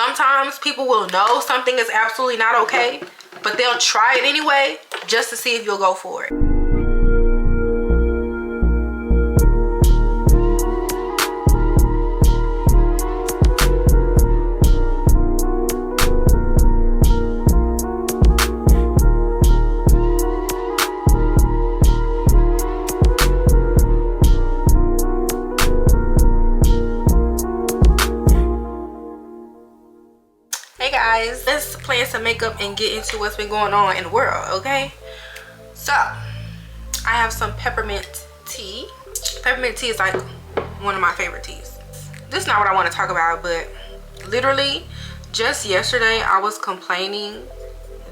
Sometimes people will know something is absolutely not okay, but they'll try it anyway just to see if you'll go for it. Let's plan some makeup and get into what's been going on in the world, okay? So I have some peppermint tea. Peppermint tea is like one of my favorite teas. This is not what I want to talk about, but literally just yesterday I was complaining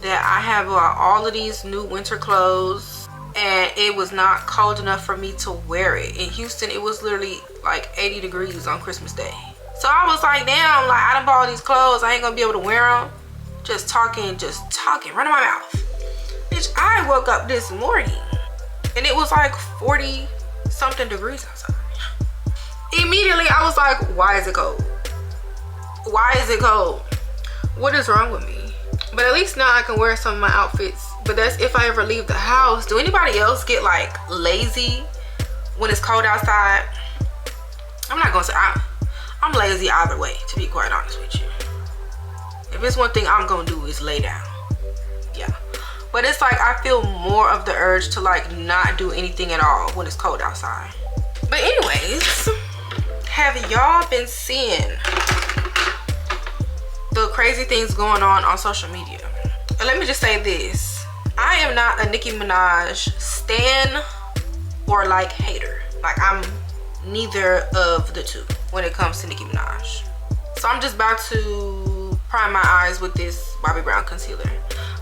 that I have all of these new winter clothes and it was not cold enough for me to wear it. In Houston it was literally like 80 degrees on Christmas Day. So I was like, damn, like I done bought all these clothes, I ain't gonna be able to wear them. Just talking, running my mouth. Bitch, I woke up this morning and it was like 40 something degrees outside. Immediately I was like, why is it cold? Why is it cold? What is wrong with me? But at least now I can wear some of my outfits. But that's if I ever leave the house. Do anybody else get like lazy when it's cold outside? I'm not gonna say I'm lazy either way, to be quite honest with you. If it's one thing I'm gonna do is lay down. Yeah. But it's like I feel more of the urge to like not do anything at all when it's cold outside. But anyways, have y'all been seeing the crazy things going on social media? And let me just say this. I am not a Nicki Minaj stan or like hater. Like I'm neither of the two when it comes to Nicki Minaj. So I'm just about to prime my eyes with this Bobbi Brown concealer.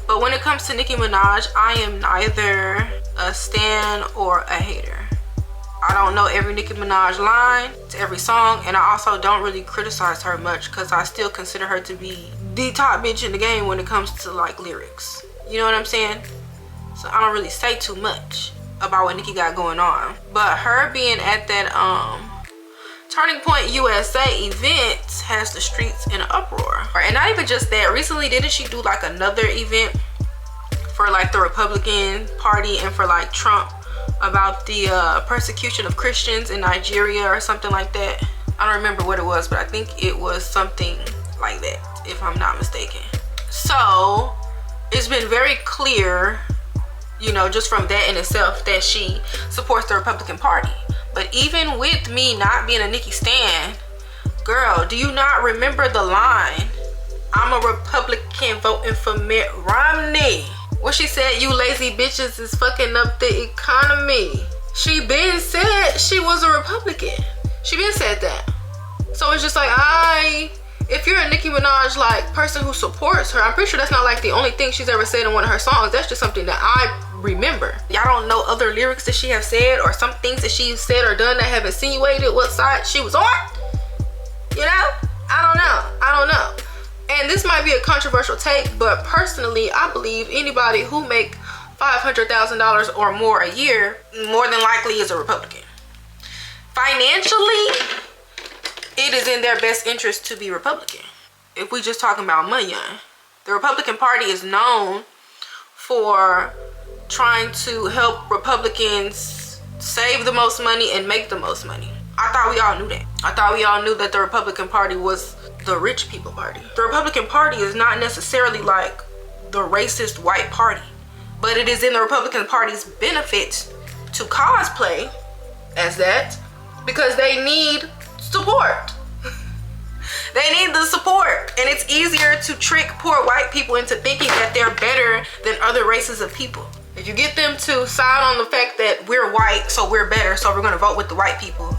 But when it comes to Nicki Minaj, I am neither a stan or a hater. I don't know every Nicki Minaj line to every song, and I also don't really criticize her much because I still consider her to be the top bitch in the game when it comes to like lyrics. You know what I'm saying? So I don't really say too much about what Nicki got going on. But her being at that Turning Point USA event has the streets in an uproar. And not even just that, recently didn't she do like another event for like the Republican Party and for like Trump about the persecution of Christians in Nigeria or something like that? I don't remember what it was, but I think it was something like that, if I'm not mistaken. So it's been very clear, you know, just from that in itself, that she supports the Republican Party. But even with me not being a Nicki stan, girl, do you not remember the line, I'm a Republican voting for Mitt Romney? What she said, you lazy bitches is fucking up the economy. She been said she was a Republican. She been said that. So it's just like, if you're a Nicki Minaj like person who supports her, I'm pretty sure that's not like the only thing she's ever said in one of her songs. That's just something that I remember. Y'all don't know other lyrics that she has said or some things that she said or done that have insinuated what side she was on? You know? I don't know. And this might be a controversial take, but personally, I believe anybody who make $500,000 or more a year, more than likely is a Republican. Financially, it is in their best interest to be Republican. If we just talking about money, the Republican Party is known for trying to help Republicans save the most money and make the most money. I thought we all knew that. I thought we all knew that the Republican Party was the rich people party. The Republican Party is not necessarily like the racist white party, but it is in the Republican Party's benefit to cosplay as that because they need support. They need the support, and it's easier to trick poor white people into thinking that they're better than other races of people. If you get them to side on the fact that we're white, so we're better, so we're gonna vote with the white people,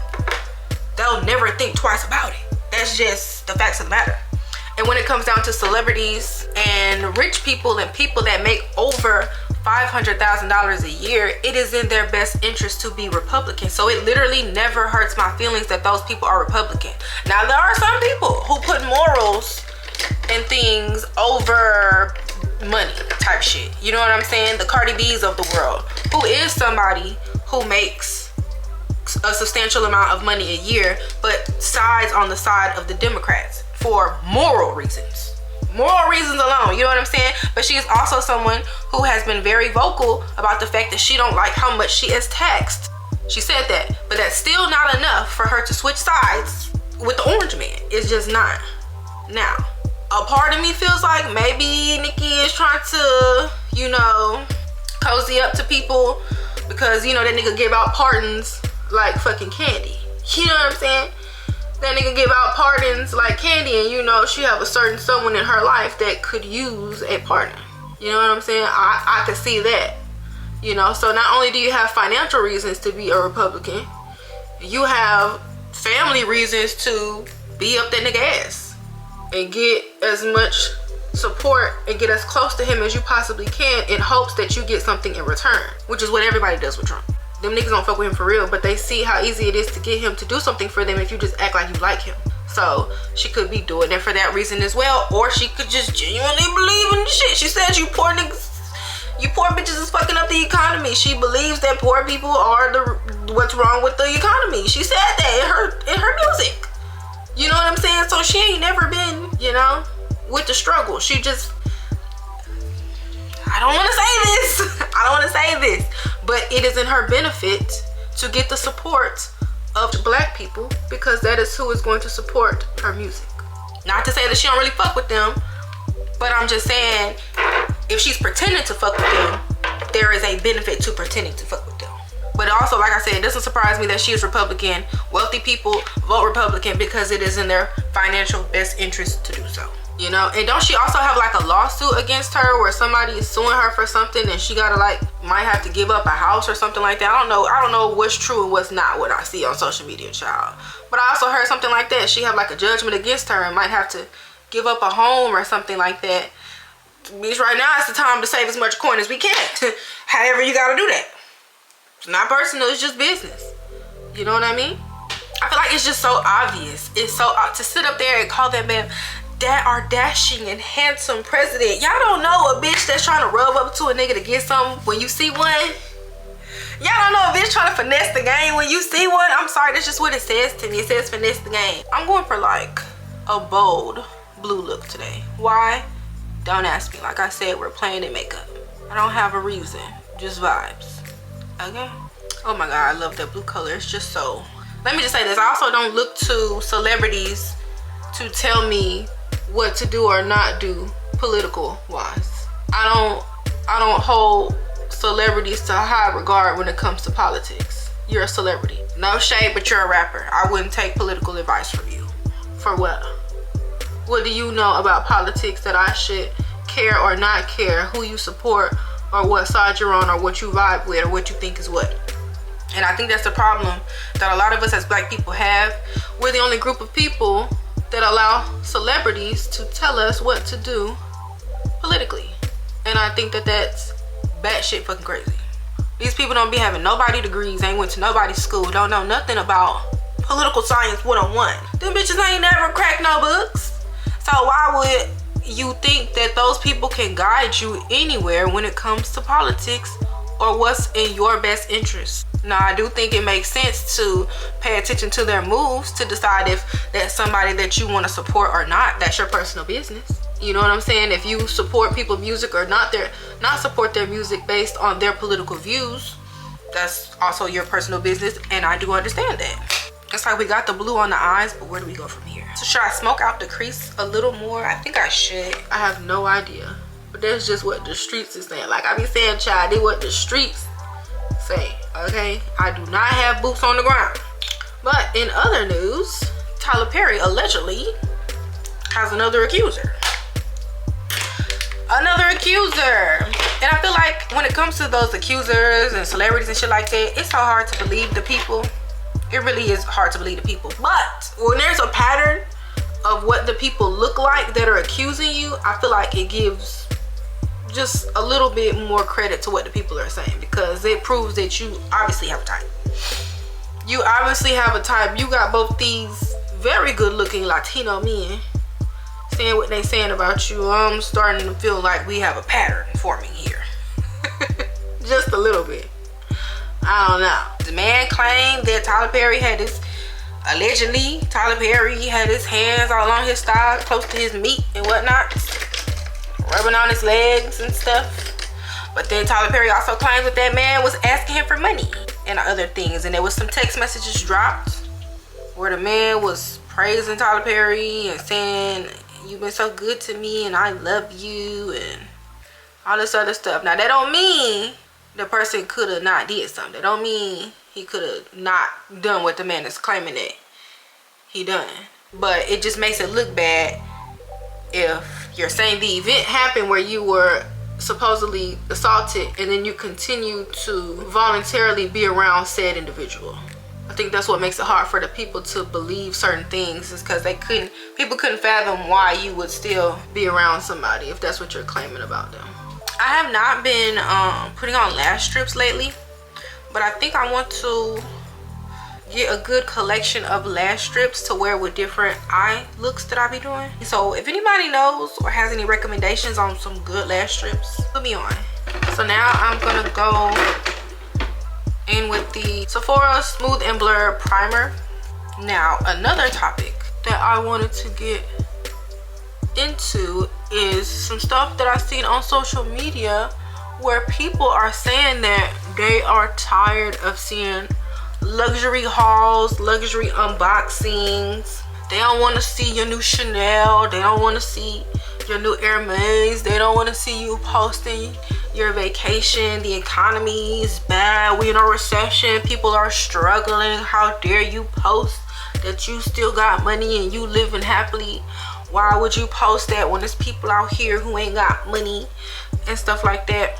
they'll never think twice about it. That's just the facts of the matter. And when it comes down to celebrities and rich people and people that make over $500,000 a year, it is in their best interest to be Republican. So it literally never hurts my feelings that those people are Republican. Now there are some people who put morals and things over money type shit. You know what I'm saying? The Cardi B's of the world, who is somebody who makes a substantial amount of money a year but sides on the side of the Democrats. for moral reasons. Moral reasons alone, you know what I'm saying? But she is also someone who has been very vocal about the fact that she don't like how much she is taxed. She said that, but that's still not enough for her to switch sides with the orange man. It's just not. Now, a part of me feels like maybe Nicki is trying to, you know, cozy up to people because, you know, that nigga give out pardons like fucking candy. You know what I'm saying? That nigga give out pardons like candy, and you know she have a certain someone in her life that could use a pardon. You know what I'm saying? I could see that. You know, so not only do you have financial reasons to be a Republican, you have family reasons to be up that nigga ass and get as much support and get as close to him as you possibly can in hopes that you get something in return, which is what everybody does with Trump. Them niggas don't fuck with him for real, but they see how easy it is to get him to do something for them if you just act like you like him. So she could be doing it for that reason as well, or she could just genuinely believe in the shit. She said you poor niggas, you poor bitches is fucking up the economy. She believes that poor people are what's wrong with the economy. She said that in her music. You know what I'm saying? So she ain't never been, you know, with the struggle. She just, I don't want to say this. I don't want to say this, but it is in her benefit to get the support of black people because that is who is going to support her music. Not to say that she don't really fuck with them, but I'm just saying if she's pretending to fuck with them, there is a benefit to pretending to fuck with them. But also, like I said, it doesn't surprise me that she is Republican. Wealthy people vote Republican because it is in their financial best interest to do so. You know, and don't she also have like a lawsuit against her where somebody is suing her for something and she gotta like might have to give up a house or something like that? I don't know what's true and what's not what I see on social media, child. But I also heard something like that. She have like a judgment against her and might have to give up a home or something like that. Bitch, right now it's the time to save as much coin as we can. However you gotta do that. It's not personal, it's just business. You know what I mean? I feel like it's just so obvious. It's so to sit up there and call that man our dashing and handsome president. Y'all don't know a bitch that's trying to rub up to a nigga to get something when you see one. Y'all don't know a bitch trying to finesse the game when you see one. I'm sorry, that's just what it says to me. It says finesse the game. I'm going for like a bold blue look today. Why? Don't ask me. Like I said, we're playing in makeup. I don't have a reason, just vibes. Okay? Oh my God, I love that blue color. It's just so, let me just say this. I also don't look to celebrities to tell me what to do or not do political wise. I don't hold celebrities to high regard when it comes to politics. You're a celebrity. No shade, but you're a rapper. I wouldn't take political advice from you. For what? What do you know about politics that I should care or not care who you support or what side you're on or what you vibe with or what you think is what? And I think that's the problem that a lot of us as black people have. We're the only group of people that allow celebrities to tell us what to do politically. And I think that that's batshit fucking crazy. These people don't be having nobody degrees, ain't went to nobody's school, don't know nothing about political science 101. Them bitches ain't never cracked no books. So why would you think that those people can guide you anywhere when it comes to politics or what's in your best interest? Now, I do think it makes sense to pay attention to their moves to decide if that's somebody that you want to support or not. That's your personal business. You know what I'm saying? If you support people's music or not support their music based on their political views, that's also your personal business, and I do understand that. It's like we got the blue on the eyes, but where do we go from here? So should I smoke out the crease a little more? I think I should. I have no idea, but that's just what the streets is saying. Like I be saying, child, did what the streets say. Okay, I do not have boots on the ground. But in other news, Tyler Perry allegedly has another accuser. Another accuser. And I feel like when it comes to those accusers and celebrities and shit like that, it's so hard to believe the people. It really is hard to believe the people. But when there's a pattern of what the people look like that are accusing you, I feel like it gives just a little bit more credit to what the people are saying, because it proves that you obviously have a type. You obviously have a type. You got both these very good looking Latino men saying what they saying about you. I'm starting to feel like we have a pattern forming here. Just a little bit. I don't know. The man claimed that Tyler Perry had this allegedly Tyler Perry had his hands all on his thigh, close to his meat and whatnot, rubbing on his legs and stuff. But then Tyler Perry also claims that that man was asking him for money and other things. And there was some text messages dropped where the man was praising Tyler Perry and saying, "You've been so good to me and I love you," and all this other stuff. Now that don't mean the person could have not did something. That don't mean he could have not done what the man is claiming that he done. But it just makes it look bad if you're saying the event happened where you were supposedly assaulted and then you continue to voluntarily be around said individual. I think that's what makes it hard for the people to believe certain things, is because people couldn't fathom why you would still be around somebody if that's what you're claiming about them. I have not been putting on lash strips lately, but I think I want to get a good collection of lash strips to wear with different eye looks that I be doing. So if anybody knows or has any recommendations on some good lash strips, put me on. So now I'm gonna go in with the Sephora Smooth and Blur Primer. Now another topic that I wanted to get into is some stuff that I've seen on social media where people are saying that they are tired of seeing luxury hauls, luxury unboxings. They don't want to see your new Chanel. They don't want to see your new Hermes. They don't want to see you posting your vacation. The economy is bad. We're in a recession. People are struggling. How dare you post that you still got money and you living happily? Why would you post that when there's people out here who ain't got money and stuff like that?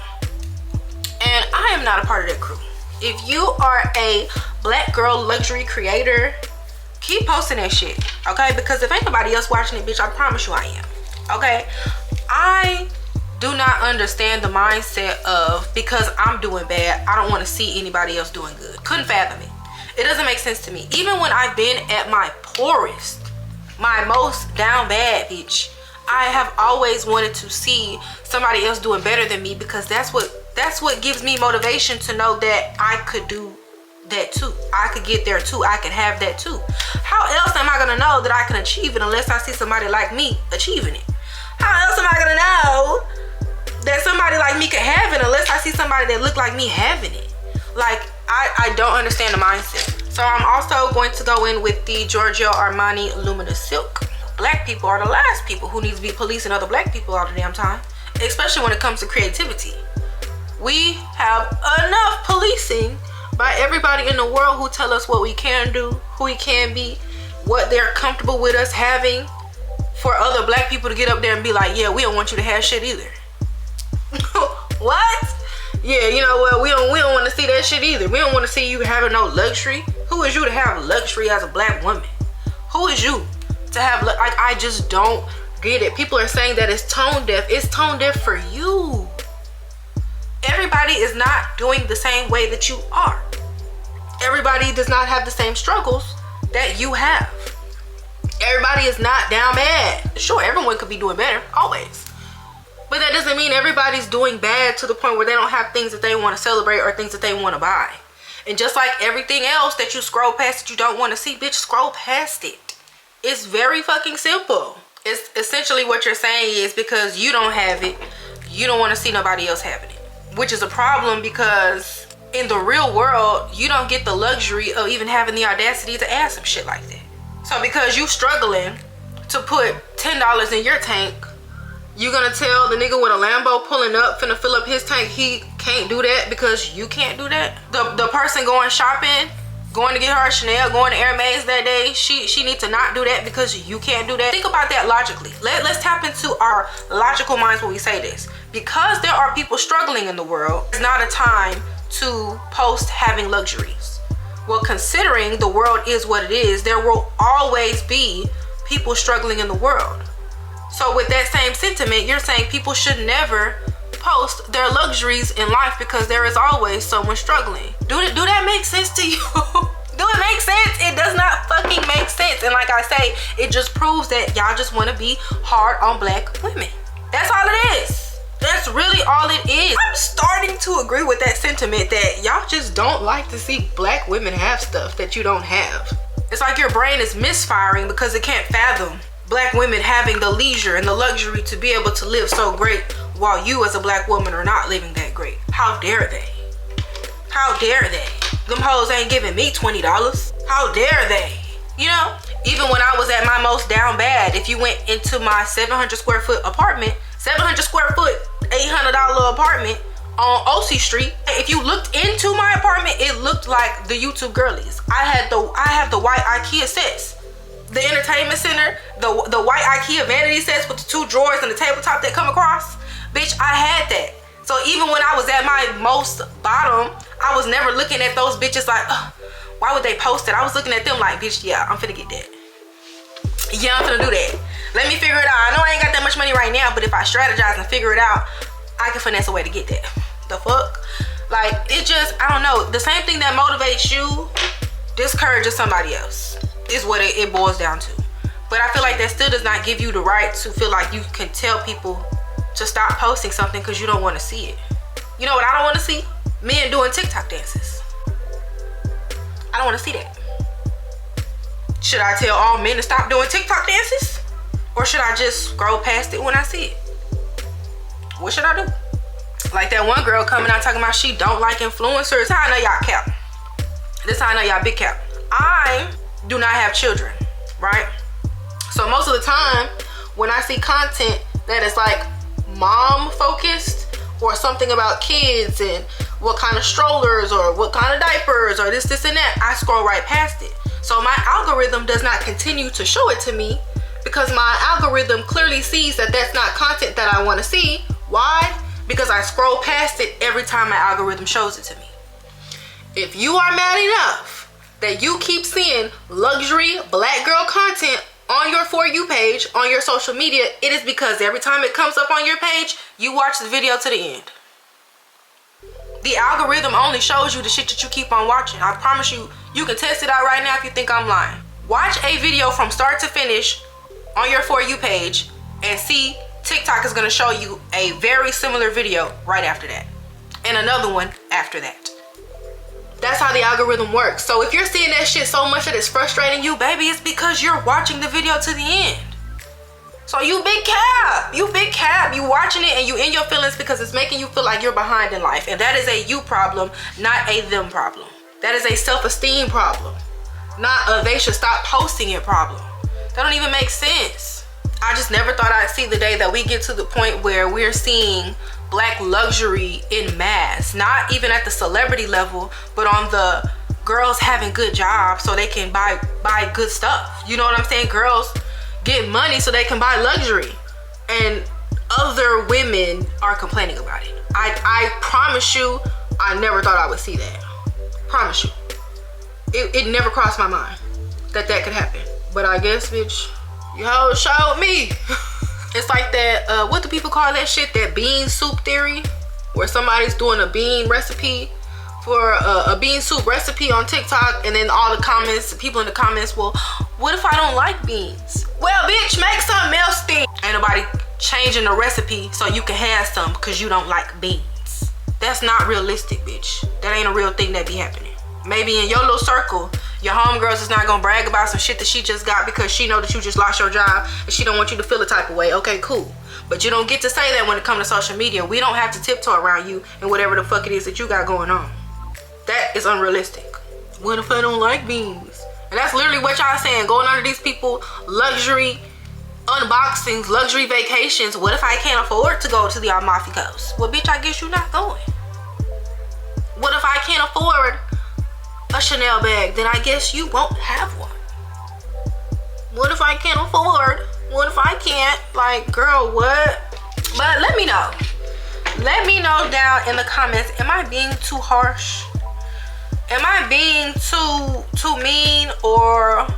And I am not a part of that crew. If you are a black girl luxury creator, keep posting that shit, okay? Because if ain't nobody else watching it, bitch, I promise you I am, okay? I do not understand the mindset of, because I'm doing bad, I don't want to see anybody else doing good. Couldn't fathom it. It doesn't make sense to me. Even when I've been at my poorest, my most down bad, bitch, I have always wanted to see somebody else doing better than me, because that's what gives me motivation to know that I could do that too. I could get there too. I could have that too. How else am I gonna know that I can achieve it unless I see somebody like me achieving it? How else am I gonna know that somebody like me could have it unless I see somebody that look like me having it? Like, I don't understand the mindset. So I'm also going to go in with the Giorgio Armani Luminous Silk. Black people are the last people who need to be policing other black people all the damn time, especially when it comes to creativity. We have enough policing by everybody in the world who tell us what we can do, who we can be, what they're comfortable with us having, for other black people to get up there and be like, yeah, we don't want you to have shit either. What? Yeah, you know what, we don't want to see that shit either. We don't want to see you having no luxury. Who is you to have luxury as a black woman? Who is you to have, I just don't get it. People are saying that it's tone deaf. It's tone deaf for you. Everybody is not doing the same way that you are. Everybody does not have the same struggles that you have. Everybody is not down bad. Sure, everyone could be doing better, always. But that doesn't mean everybody's doing bad to the point where they don't have things that they want to celebrate or things that they want to buy. And just like everything else that you scroll past that you don't want to see, bitch, scroll past it. It's very fucking simple. It's essentially what you're saying is because you don't have it, you don't want to see nobody else having it. Which is a problem, because in the real world, you don't get the luxury of even having the audacity to ask some shit like that. So because you struggling to put $10 in your tank, you gonna tell the nigga with a Lambo pulling up finna fill up his tank he can't do that because you can't do that? The person going shopping, going to get her a Chanel, going to Hermes that day, she needs to not do that because you can't do that. Think about that logically. Let's tap into our logical minds when we say this. Because there are people struggling in the world, it's not a time to post having luxuries. Well, considering the world is what it is, there will always be people struggling in the world. So with that same sentiment, you're saying people should never post their luxuries in life because there is always someone struggling. Do that make sense to you? Do it make sense? It does not fucking make sense. And like I say, it just proves that y'all just want to be hard on black women. That's all it is. That's really all it is. I'm starting to agree with that sentiment that y'all just don't like to see black women have stuff that you don't have. It's like your brain is misfiring because it can't fathom black women having the leisure and the luxury to be able to live so great while you as a black woman are not living that great. How dare they? How dare they? Them hoes ain't giving me $20. How dare they? You know, even when I was at my most down bad, if you went into my 700 square foot apartment, 700 square foot, $800 apartment on OC Street, if you looked into my apartment, it looked like the YouTube girlies. I have the white IKEA sets, the entertainment center, the white IKEA vanity sets with the 2 drawers and the tabletop that come across. Bitch, I had that. So even when I was at my most bottom, I was never looking at those bitches like, why would they post it? I was looking at them like, bitch, yeah, I'm finna get that. Yeah, I'm finna do that. Let me figure it out. I know I ain't got that much money right now, but if I strategize and figure it out, I can finesse a way to get that. The fuck? Like, it just, I don't know. The same thing that motivates you discourages somebody else is what it boils down to. But I feel like that still does not give you the right to feel like you can tell people to stop posting something because you don't want to see it. You know what I don't want to see? Men doing TikTok dances. I don't want to see that. Should I tell all men to stop doing TikTok dances? Or should I just scroll past it when I see it? What should I do? Like that one girl coming out talking about she don't like influencers. How I know y'all cap? This how I know y'all big cap. I do not have children, right? So most of the time when I see content that is like mom focused or something about kids and what kind of strollers or what kind of diapers or this and that, I scroll right past it. So my algorithm does not continue to show it to me because my algorithm clearly sees that that's not content that I want to see. Why? Because I scroll past it every time my algorithm shows it to me. If you are mad enough that you keep seeing luxury black girl content on your For You page, on your social media, it is because every time it comes up on your page, you watch the video to the end. The algorithm only shows you the shit that you keep on watching. I promise you, you can test it out right now if you think I'm lying. Watch a video from start to finish on your For You page and see TikTok is gonna show you a very similar video right after that. And another one after that. That's how the algorithm works. So if you're seeing that shit so much that it's frustrating you, baby, it's because you're watching the video to the end. So you big cap. You big cap. You watching it and you in your feelings because it's making you feel like you're behind in life. And that is a you problem, not a them problem. That is a self-esteem problem, not a they should stop posting it problem. That don't even make sense. I just never thought I'd see the day that we get to the point where we're seeing black luxury in mass, not even at the celebrity level, but on the girls having good jobs so they can buy good stuff. You know what I'm saying? Girls get money so they can buy luxury, and other women are complaining about it. I promise you, I never thought I would see that. Promise you. It never crossed my mind that could happen. But I guess, bitch, you hoes showed me. It's like that, what do people call that shit? That bean soup theory? Where somebody's doing a bean recipe for a bean soup recipe on TikTok, and then all the comments, people in the comments, well, what if I don't like beans? Well, bitch, make something else then. Ain't nobody changing the recipe so you can have some because you don't like beans. That's not realistic, bitch. That ain't a real thing that be happening. Maybe in your little circle, your homegirls is not gonna brag about some shit that she just got because she know that you just lost your job and she don't want you to feel a type of way. Okay, cool. But you don't get to say that when it comes to social media. We don't have to tiptoe around you and whatever the fuck it is that you got going on. That is unrealistic. What if I don't like beans? And that's literally what y'all saying. Going under these people luxury unboxings, luxury vacations. What if I can't afford to go to the Amalfi Coast? Well, bitch, I guess you're not going. What if I can't afford a Chanel bag? Then I guess you won't have one. What if I can't afford? What if I can't? Like, girl, what? But let me know. Let me know down in the comments. Am I being too harsh? Am I being too mean? Or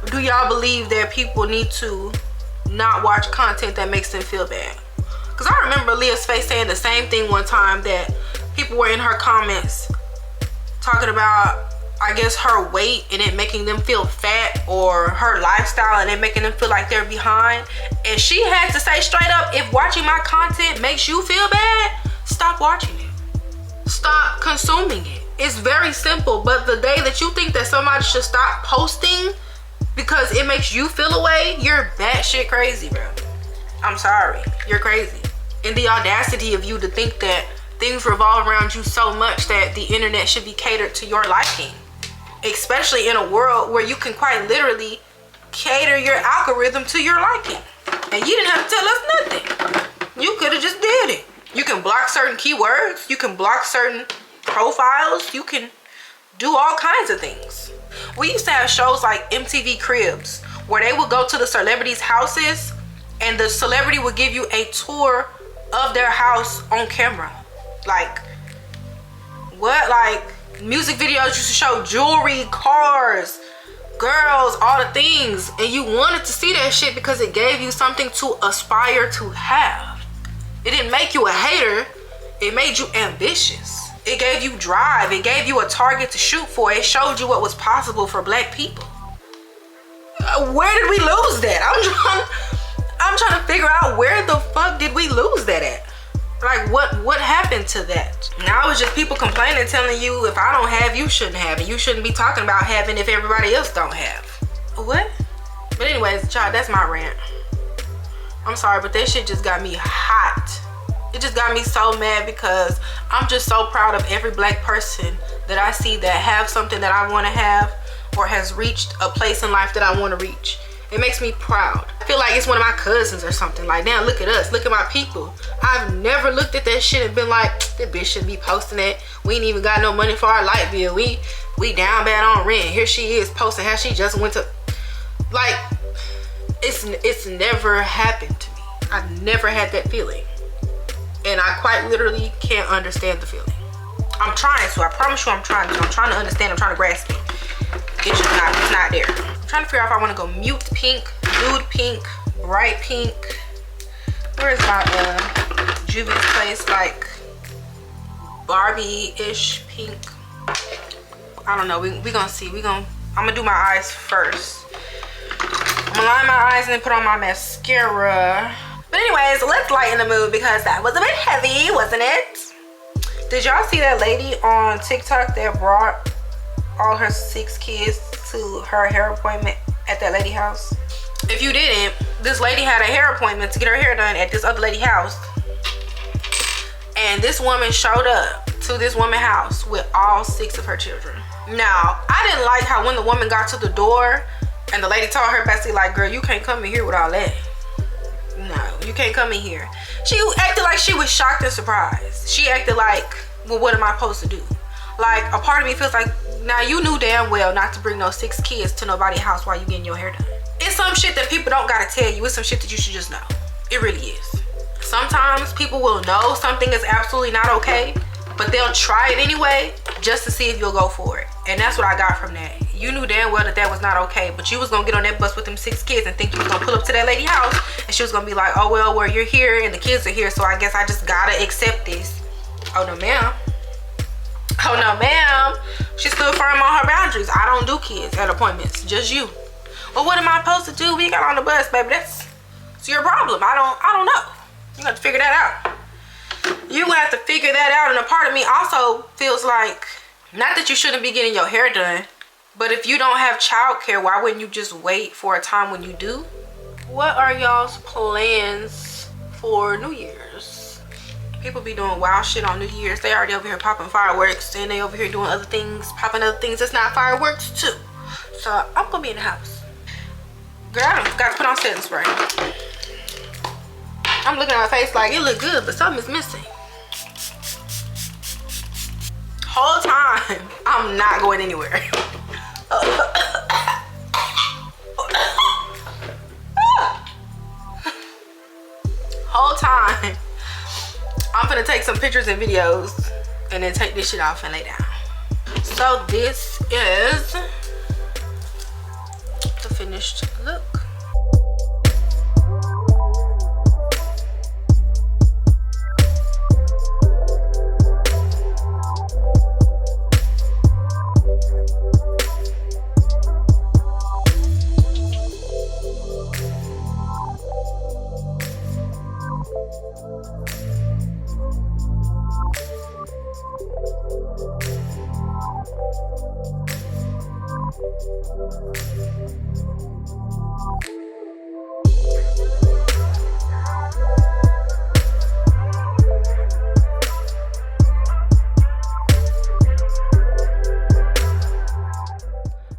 do y'all believe that people need to not watch content that makes them feel bad? Because I remember Leah's Face saying the same thing one time, that people were in her comments talking about, I guess, her weight and it making them feel fat, or her lifestyle and it making them feel like they're behind. And she had to say straight up, if watching my content makes you feel bad, stop watching it. Stop consuming it. It's very simple, but the day that you think that somebody should stop posting because it makes you feel away, you're batshit crazy, bro. I'm sorry, you're crazy. And the audacity of you to think that things revolve around you so much that the internet should be catered to your liking. Especially in a world where you can quite literally cater your algorithm to your liking. And you didn't have to tell us nothing. You could have just did it. You can block certain keywords. You can block certain profiles. You can do all kinds of things. We used to have shows like MTV Cribs where they would go to the celebrities' houses and the celebrity would give you a tour of their house on camera. Like, what? Like, music videos used to show jewelry, cars, girls, all the things, and you wanted to see that shit because it gave you something to aspire to have. It didn't make you a hater, it made you ambitious. It gave you drive, it gave you a target to shoot for. It showed you what was possible for black people. Where did we lose that? I'm trying to figure out, where the fuck did we lose that at? Like, what happened to that? Now it's just people complaining, telling you if I don't have, you shouldn't have, and you shouldn't be talking about having if everybody else don't have. What? But anyways, child, that's my rant. I'm sorry, but that shit just got me hot. It just got me so mad because I'm just so proud of every black person that I see that have something that I want to have or has reached a place in life that I want to reach. It makes me proud. I feel like it's one of my cousins or something. Like, now look at us, look at my people. I've never looked at that shit and been like, that bitch shouldn't be posting that. We ain't even got no money for our light bill. We down bad on rent. Here she is posting how she just went to, like, it's never happened to me. I've never had that feeling. And I quite literally can't understand the feeling. I'm trying to, I promise you I'm trying to. I'm trying to understand, I'm trying to grasp it. It's just not, it's not there. I'm trying to figure out if I want to go mute pink, nude pink, bright pink. Where is my Juvia's Place, like Barbie-ish pink? I don't know, we gonna see. I'm gonna do my eyes first. I'm gonna line my eyes and then put on my mascara. But anyways, let's lighten the mood because that was a bit heavy, wasn't it? Did y'all see that lady on TikTok that brought all her 6 kids to her hair appointment at that lady house? If you didn't, this lady had a hair appointment to get her hair done at this other lady house, and this woman showed up to this woman's house with all 6 of her children. Now, I didn't like how when the woman got to the door and the lady told her basically like, girl, you can't come in here with all that. No, you can't come in here. She acted like she was shocked and surprised. She acted like, well, what am I supposed to do? Like, a part of me feels like, now you knew damn well not to bring those 6 kids to nobody's house while you getting your hair done. It's some shit that people don't gotta tell you. It's some shit that you should just know. It really is. Sometimes people will know something is absolutely not okay, but they'll try it anyway just to see if you'll go for it. And that's what I got from that. You knew damn well that was not okay, but you was gonna get on that bus with them 6 kids and think you was gonna pull up to that lady house and she was gonna be like, oh well, you're here and the kids are here, so I guess I just gotta accept this. Oh no ma'am. Oh no ma'am. She stood firm on her boundaries. I don't do kids at appointments, just you. Well, what am I supposed to do? We got on the bus, baby. That's your problem. I don't know. You have to figure that out. You have to figure that out. And a part of me also feels like, not that you shouldn't be getting your hair done, but if you don't have childcare, why wouldn't you just wait for a time when you do? What are y'all's plans for New Year's? People be doing wild shit on New Year's. They already over here popping fireworks and they over here doing other things, popping other things that's not fireworks too. So I'm gonna be in the house. Girl, I don't got to put on setting spray. I'm looking at my face like it look good, but something's missing. Whole time, I'm not going anywhere. Whole time, I'm gonna take some pictures and videos and then take this shit off and lay down. So this is the finished look.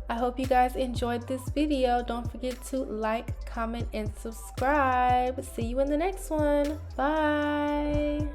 I hope you guys enjoyed this video. Don't forget to like, comment, and subscribe. See you in the next one. Bye.